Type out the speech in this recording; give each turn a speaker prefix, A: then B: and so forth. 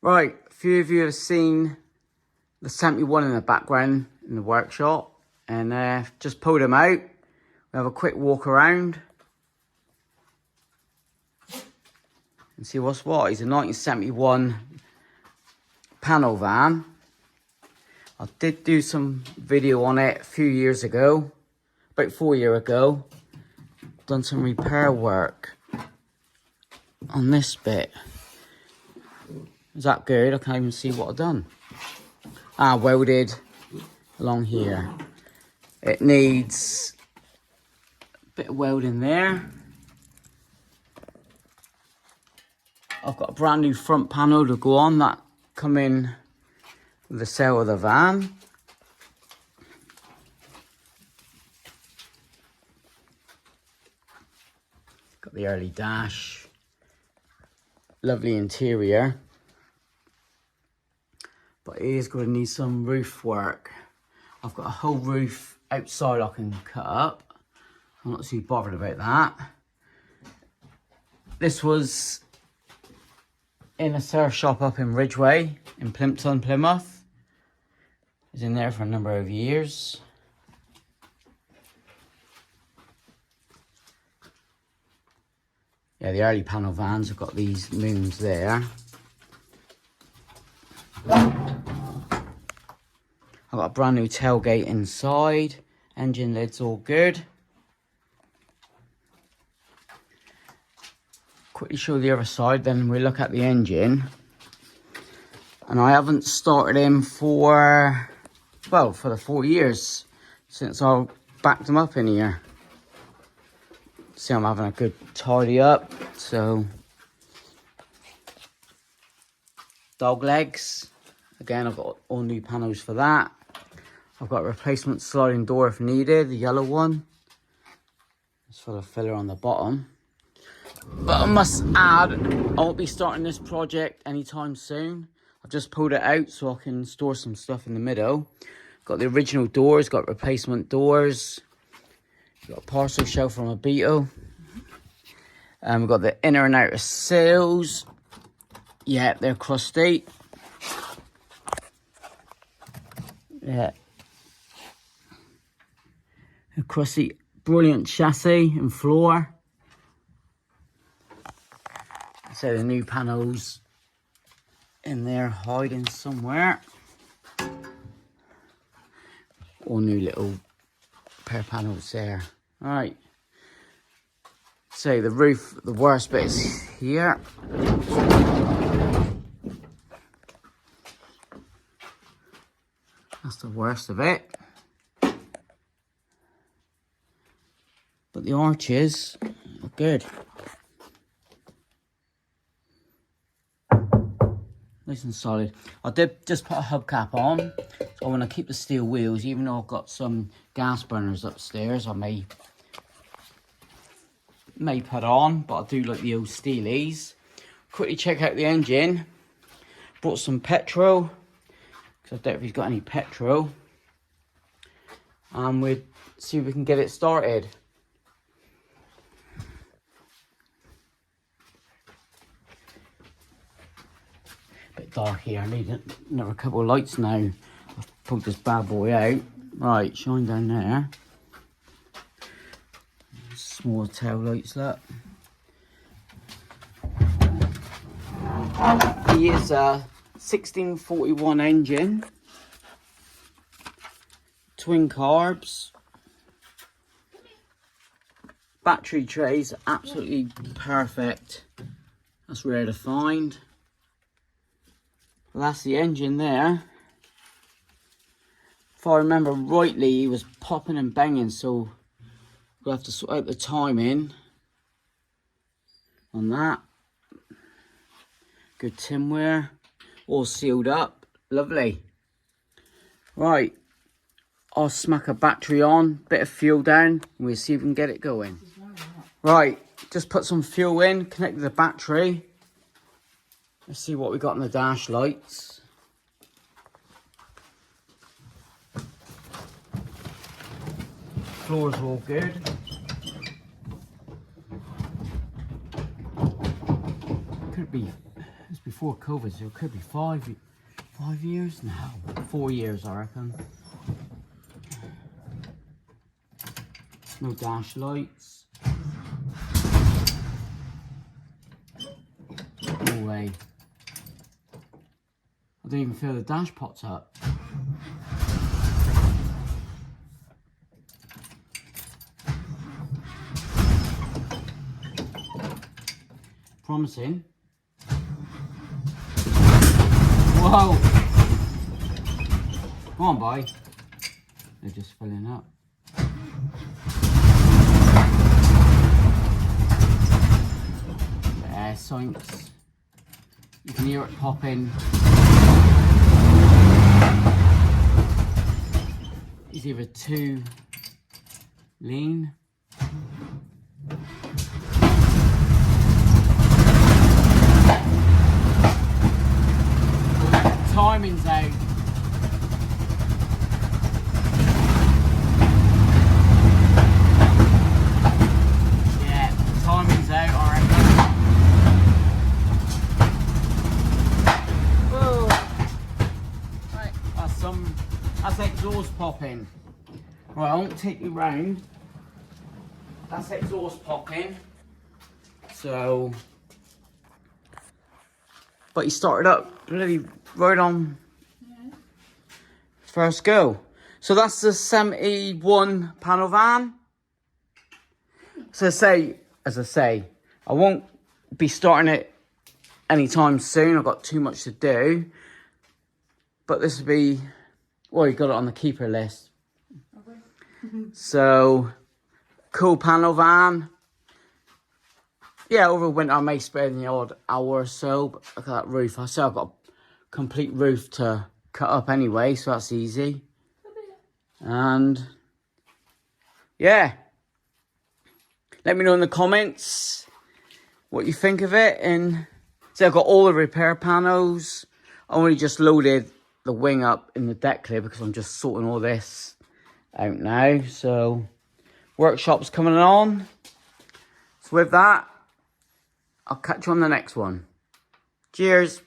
A: Right, a few of you have seen the 71 in the background in the workshop, and just pulled them out. We have a quick walk around and see what's what. It's a 1971 Panelvan. I did do some video on it a few years ago, about 4 years ago. Done some repair work on this bit. Is that good? I can't even see what I've done. Welded along here. It needs a bit of welding there. I've got a brand new front panel to go on that come in with the sale of the van. Got the early dash. Lovely interior. But it is going to need some roof work. I've got a whole roof outside I can cut up. I'm not too bothered about that. This was in a surf shop up in Ridgeway in Plympton, Plymouth. It was in there for a number of years. Yeah, the early Panelvans have got these moons there. I've got a brand new tailgate inside. Engine lid's all good. Quickly show the other side, then we look at the engine. And I haven't started him for the 4 years since I backed him up in here. See, I'm having a good tidy up. So, dog legs. Again, I've got all new panels for that. I've got a replacement sliding door if needed, the yellow one. It's full of filler on the bottom. But I must add, I won't be starting this project anytime soon. I've just pulled it out so I can store some stuff in the middle. Got the original doors, got replacement doors. Got a parcel shelf from a Beetle. We've got the inner and outer sills. Yeah, they're crusty. Yeah. A crusty, brilliant chassis and floor. So the new panels in there hiding somewhere. All new little pair panels there. Alright. So the roof, the worst bit is here. That's the worst of it. But the arches are good. Nice and solid. I did just put a hubcap on. So I want to keep the steel wheels, even though I've got some gas burners upstairs. I may put on, but I do like the old steelies. Quickly check out the engine. Brought some petrol, because I doubt if he's got any petrol. And we'll see if we can get it started. Bit dark here. I need another couple of lights now. I've pulled this bad boy out. Right, shine down there. Small tail lights, look. He is a 1641 engine. Twin carbs. Battery trays, absolutely perfect. That's rare to find. Well, that's the engine there. If I remember rightly, he was popping and banging, so we'll have to sort out the timing on that. Good tinware, all sealed up, lovely. Right, I'll smack a battery on, bit of fuel down, and we'll see if we can get it going. Right, just put some fuel in, connected the battery. Let's see what we got in the dash lights. Floors are all good. Could be It's before COVID, so it could be 5 years now. 4 years, I reckon. No dash lights. No way. I don't even feel the dash pots up. Promising. Whoa! Come on, boy. They're just filling up. The air sinks. You can hear it popping. It's either too lean. Timing's out. Yeah, timing's out, I reckon. Whoa. Right, that's exhaust popping. Right, I won't take you round. That's exhaust popping. So, but he started up really right on first go. So that's the 71 Panelvan. So as I say, I won't be starting it anytime soon. I've got too much to do. But this will be, well, you got it on the keeper list. Okay. So, cool Panelvan. Yeah, over winter I may spend the odd hour or so, but look at that roof. I say I've got a complete roof to cut up anyway, so that's easy. And yeah, let me know in the comments what you think of it. And so I've got all the repair panels. I only just loaded the wing up in the deck clear because I'm just sorting all this out now. So workshop's coming on. So with that, I'll catch you on the next one. Cheers.